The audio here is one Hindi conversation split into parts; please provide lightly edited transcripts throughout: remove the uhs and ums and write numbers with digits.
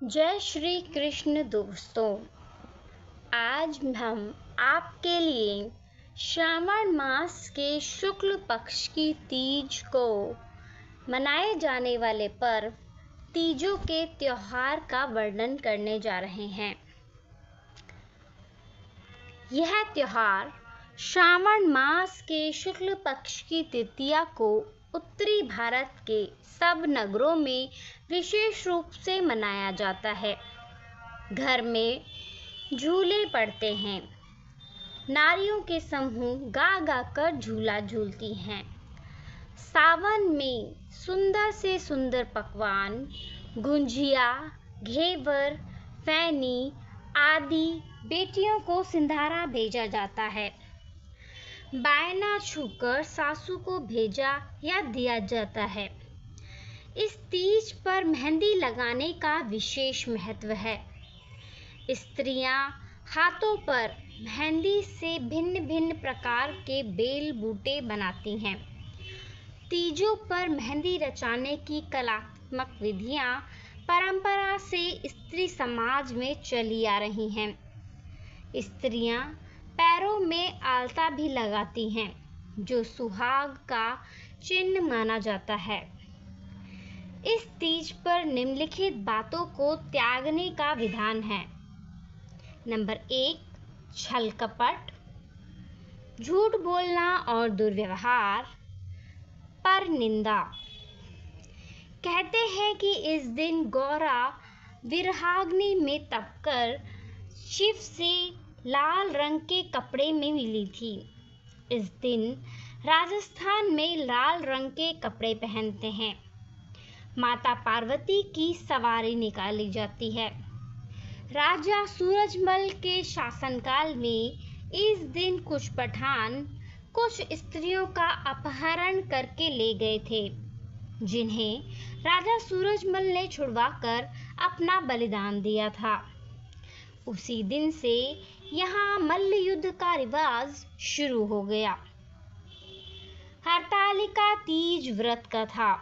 जय श्री कृष्ण दोस्तों। आज हम आपके लिए श्रावण मास के शुक्ल पक्ष की तीज को मनाए जाने वाले पर्व तीजों के त्योहार का वर्णन करने जा रहे हैं। यह त्योहार श्रावण मास के शुक्ल पक्ष की तृतीया को उत्तरी भारत के सब नगरों में विशेष रूप से मनाया जाता है। घर में झूले पड़ते हैं। नारियों के समूह गा गा कर झूला झूलती हैं। सावन में सुंदर से सुंदर पकवान गुंजिया, घेवर, फैनी आदि बेटियों को सिंधारा भेजा जाता है। बायना छूकर सासू को भेजा या दिया जाता है। इस तीज पर मेहंदी लगाने का विशेष महत्व है। स्त्रियां हाथों पर मेहंदी से भिन्न भिन्न प्रकार के बेल बूटे बनाती हैं। तीजों पर मेहंदी रचाने की कलात्मक विधियां परंपरा से स्त्री समाज में चली आ रही हैं। स्त्रियां पैरों में आलता भी लगाती हैं, जो सुहाग का चिन्ह माना जाता है। इस तीज पर निम्नलिखित बातों को त्यागने का विधान है। नंबर 1, छल कपट, झूठ बोलना और दुर्व्यवहार, पर निंदा। कहते हैं कि इस दिन गौरा विरहाग्नि में तपकर शिव से लाल रंग के कपड़े में मिली थी। इस दिन राजस्थान में लाल रंग के कपड़े पहनते हैं। माता पार्वती की सवारी निकाली जाती है। राजा सूरजमल के शासनकाल में इस दिन कुछ पठान कुछ स्त्रियों का अपहरण करके ले गए थे, जिन्हें राजा सूरजमल ने छुड़वाकर अपना बलिदान दिया था। उसी दिन से यहाँ मल्ल युद्ध का रिवाज शुरू हो गया। हरतालिका तीज व्रत कथा।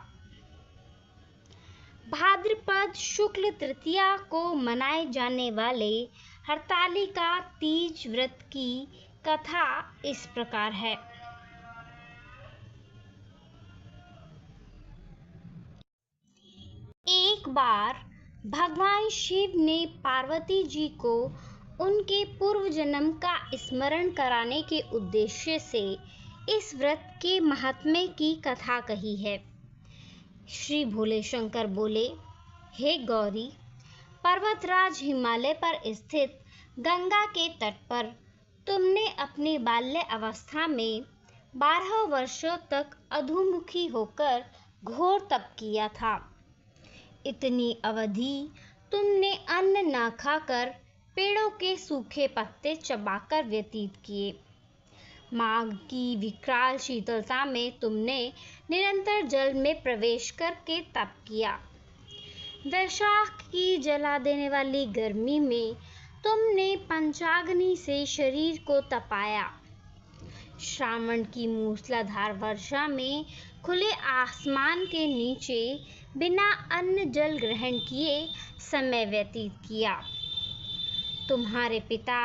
भाद्रपद शुक्ल तृतीया को मनाए जाने वाले हरतालिका तीज व्रत की कथा इस प्रकार है। एक बार भगवान शिव ने पार्वती जी को उनके पूर्व जन्म का स्मरण कराने के उद्देश्य से इस व्रत के महात्म्य की कथा कही है। श्री भोले शंकर बोले, हे गौरी, पर्वतराज हिमालय पर स्थित गंगा के तट पर तुमने अपनी बाल्य अवस्था में 12 वर्षों तक अधोमुखी होकर घोर तप किया था। इतनी अवधि तुमने अन्न न खाकर पेड़ों के सूखे पत्ते चबाकर व्यतीत किए। माघ की विकराल शीतलता में तुमने निरंतर जल में प्रवेश करके तप किया। वैशाख की जला देने वाली गर्मी में तुमने पंचाग्नि से शरीर को तपाया। श्रावण की मूसलाधार वर्षा में खुले आसमान के नीचे बिना अन्न जल ग्रहण किए समय व्यतीत किया। तुम्हारे पिता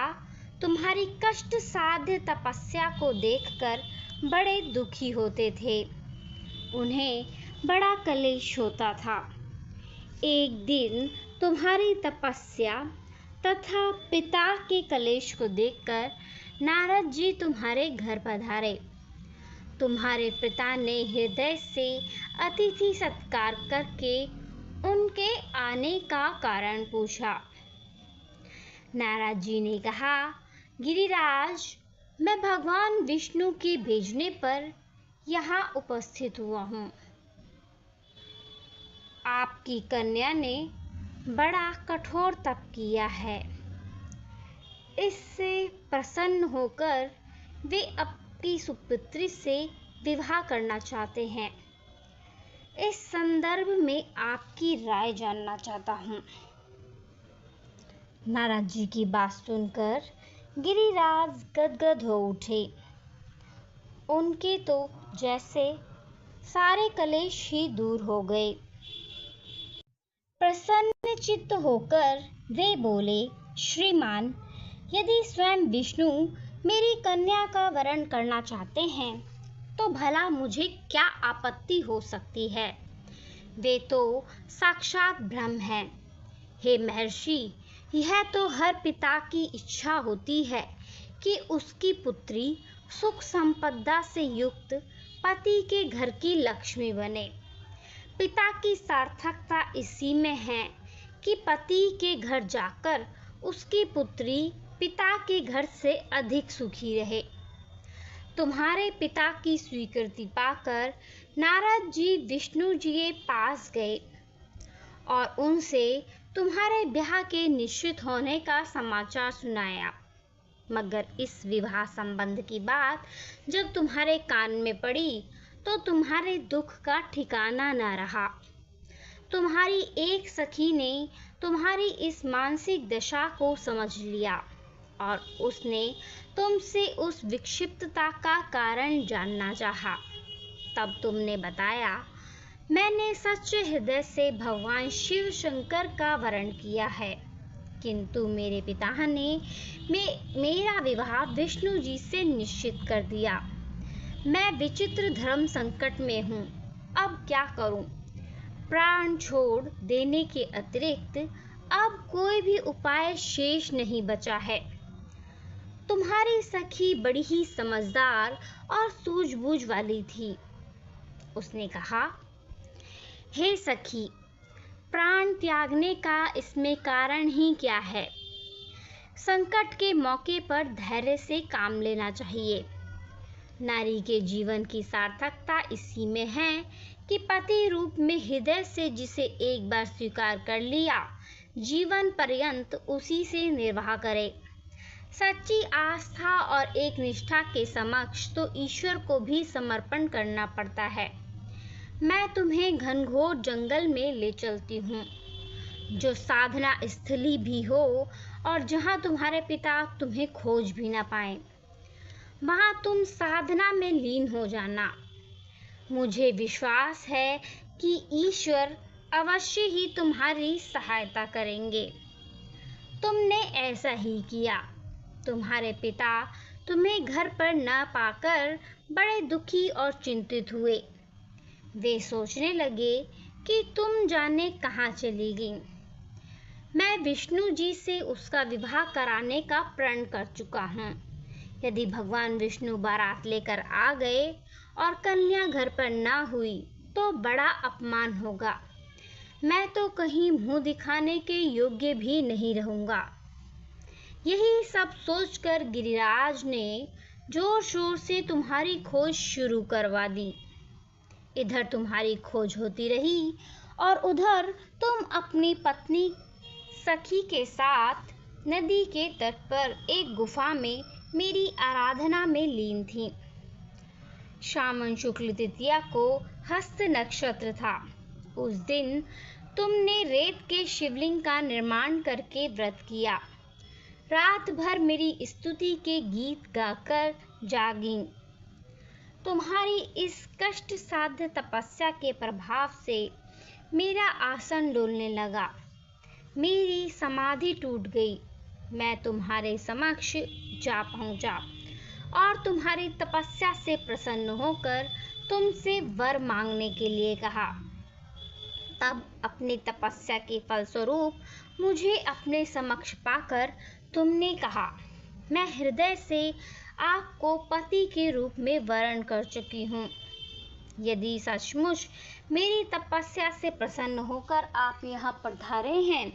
तुम्हारी कष्ट साध्य तपस्या को देखकर बड़े दुखी होते थे। उन्हें बड़ा कलेश होता था। एक दिन तुम्हारी तपस्या तथा पिता के कलेश को देखकर नारद जी तुम्हारे घर पधारे। तुम्हारे पिता ने हृदय से अतिथि सत्कार करके उनके आने का कारण पूछा। नारद जी ने कहा, गिरिराज, मैं भगवान विष्णु के भेजने पर यहाँ उपस्थित हुआ हूँ। आपकी कन्या ने बड़ा कठोर तप किया है। इससे प्रसन्न होकर वे अपनी सुपुत्री से विवाह करना चाहते हैं। इस संदर्भ में आपकी राय जानना चाहता हूँ। नारद जी की बात सुनकर गिरिराज गदगद हो उठे। उनके तो जैसे सारे कलेश ही दूर हो गए। प्रसन्नचित्त होकर वे बोले, श्रीमान, यदि स्वयं विष्णु मेरी कन्या का वरण करना चाहते हैं तो भला मुझे क्या आपत्ति हो सकती है। वे तो साक्षात ब्रह्म हैं। हे महर्षि, यह तो हर पिता की इच्छा होती है कि उसकी पुत्री सुख संपदा से युक्त पति के घर की लक्ष्मी बने। पिता की सार्थकता इसी में है कि पति के घर जाकर उसकी पुत्री पिता के घर से अधिक सुखी रहे। तुम्हारे पिता की स्वीकृति पाकर नारद जी विष्णु जी के पास गए और उनसे तुम्हारे ब्याह के निश्चित होने का समाचार सुनाया। मगर इस विवाह संबंध की बात जब तुम्हारे कान में पड़ी तो तुम्हारे दुख का ठिकाना न रहा। तुम्हारी एक सखी ने तुम्हारी इस मानसिक दशा को समझ लिया और उसने तुमसे उस विक्षिप्तता का कारण जानना चाहा। तब तुमने बताया, मैंने सच्चे हृदय से भगवान शिव शंकर का वरण किया है, किंतु मेरे पिता ने मेरा विवाह विष्णु जी से निश्चित कर दिया। मैं विचित्र धर्म संकट में हूँ, अब क्या करूँ? प्राण छोड़ देने के अतिरिक्त अब कोई भी उपाय शेष नहीं बचा है। तुम्हारी सखी बड़ी ही समझदार और सूझबूझ वाली थी। उसने कहा, हे सखी, प्राण त्यागने का इसमें कारण ही क्या है? संकट के मौके पर धैर्य से काम लेना चाहिए। नारी के जीवन की सार्थकता इसी में है कि पति रूप में हृदय से जिसे एक बार स्वीकार कर लिया, जीवन पर्यंत उसी से निर्वाह करे। सच्ची आस्था और एक निष्ठा के समक्ष तो ईश्वर को भी समर्पण करना पड़ता है। मैं तुम्हें घनघोर जंगल में ले चलती हूँ, जो साधना स्थली भी हो और जहाँ तुम्हारे पिता तुम्हें खोज भी न पाए। वहाँ तुम साधना में लीन हो जाना। मुझे विश्वास है कि ईश्वर अवश्य ही तुम्हारी सहायता करेंगे। तुमने ऐसा ही किया। तुम्हारे पिता तुम्हें घर पर न पाकर बड़े दुखी और चिंतित हुए। वे सोचने लगे कि तुम जाने कहाँ चली गई। मैं विष्णु जी से उसका विवाह कराने का प्रण कर चुका हूँ। यदि भगवान विष्णु बारात लेकर आ गए और कन्या घर पर न हुई तो बड़ा अपमान होगा। मैं तो कहीं मुंह दिखाने के योग्य भी नहीं रहूँगा। यही सब सोचकर गिरिराज ने जोर शोर से तुम्हारी खोज शुरू करवा दी। इधर तुम्हारी खोज होती रही और उधर तुम अपनी पत्नी सखी के साथ नदी के तट पर एक गुफा में मेरी आराधना में लीन थी। श्रावण शुक्ल तृतीया को हस्त नक्षत्र था। उस दिन तुमने रेत के शिवलिंग का निर्माण करके व्रत किया। रात भर मेरी स्तुति के गीत गाकर जागी। तुम्हारी इस कष्ट साध्य तपस्या के प्रभाव से मेरा आसन डोलने लगा। मेरी समाधि टूट गई। मैं तुम्हारे समक्ष जा पहुंचा और तुम्हारी तपस्या से प्रसन्न होकर तुमसे वर मांगने के लिए कहा। तब अपनी तपस्या के फलस्वरूप मुझे अपने समक्ष पाकर तुमने कहा, मैं हृदय से आपको पति के रूप में वरण कर चुकी हूँ। यदि सचमुच मेरी तपस्या से प्रसन्न होकर आप यहाँ पधारे हैं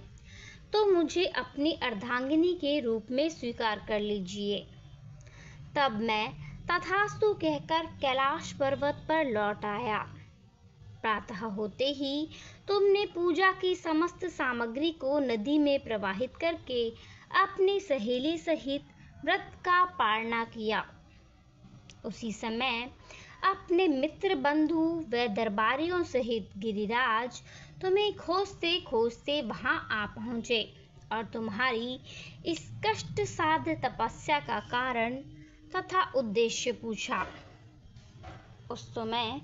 तो मुझे अपनी अर्धांगिनी के रूप में स्वीकार कर लीजिए। तब मैं तथास्तु कहकर कैलाश पर्वत पर लौट आया। प्रातः होते ही तुमने पूजा की समस्त सामग्री को नदी में प्रवाहित करके अपनी सहेली सहित व्रत का पालना किया। उसी समय अपने मित्र बंधु व दरबारियों सहित गिरिराज तुम्हें खोजते खोजते वहां आ पहुंचे और तुम्हारी इस कष्ट साध्य तपस्या का कारण तथा उद्देश्य पूछा। उस समय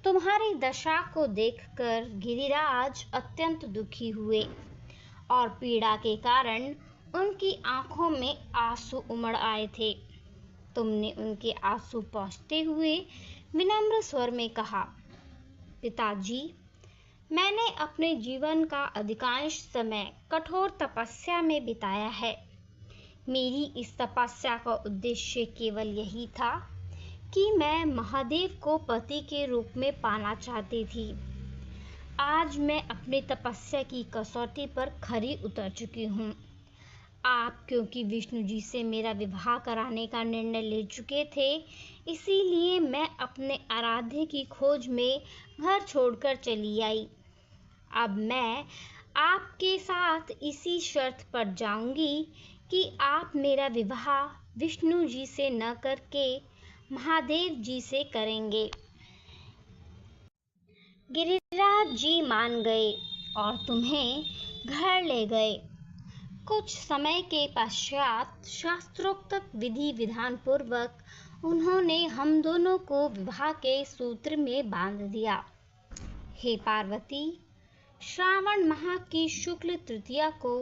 तुम्हारी दशा को देखकर गिरिराज अत्यंत दुखी हुए और पीड़ा के कारण उनकी आंखों में आंसू उमड़ आए थे। तुमने उनके आंसू पोंछते हुए विनम्र स्वर में कहा, पिताजी, मैंने अपने जीवन का अधिकांश समय कठोर तपस्या में बिताया है। मेरी इस तपस्या का उद्देश्य केवल यही था कि मैं महादेव को पति के रूप में पाना चाहती थी। आज मैं अपनी तपस्या की कसौटी पर खरी उतर चुकी हूँ। आप क्योंकि विष्णु जी से मेरा विवाह कराने का निर्णय ले चुके थे, इसीलिए मैं अपने आराध्य की खोज में घर छोड़कर चली आई। अब मैं आपके साथ इसी शर्त पर जाऊंगी कि आप मेरा विवाह विष्णु जी से न करके महादेव जी से करेंगे। गिरिराज जी मान गए और तुम्हें घर ले गए। कुछ समय के पश्चात शास्त्रोक्त विधि विधान पूर्वक उन्होंने हम दोनों को विवाह के सूत्र में बांध दिया। हे पार्वती, श्रावण माह की शुक्ल तृतीया को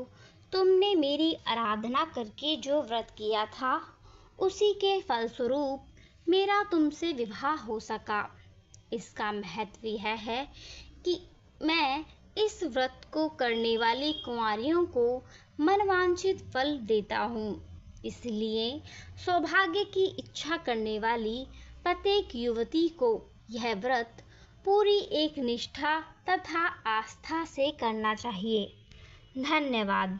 तुमने मेरी आराधना करके जो व्रत किया था, उसी के फलस्वरूप मेरा तुमसे विवाह हो सका। इसका महत्व यह है कि मैं इस व्रत को करने वाली कुंवारियों को मनवांछित फल देता हूँ। इसलिए सौभाग्य की इच्छा करने वाली प्रत्येक युवती को यह व्रत पूरी एक निष्ठा तथा आस्था से करना चाहिए। धन्यवाद।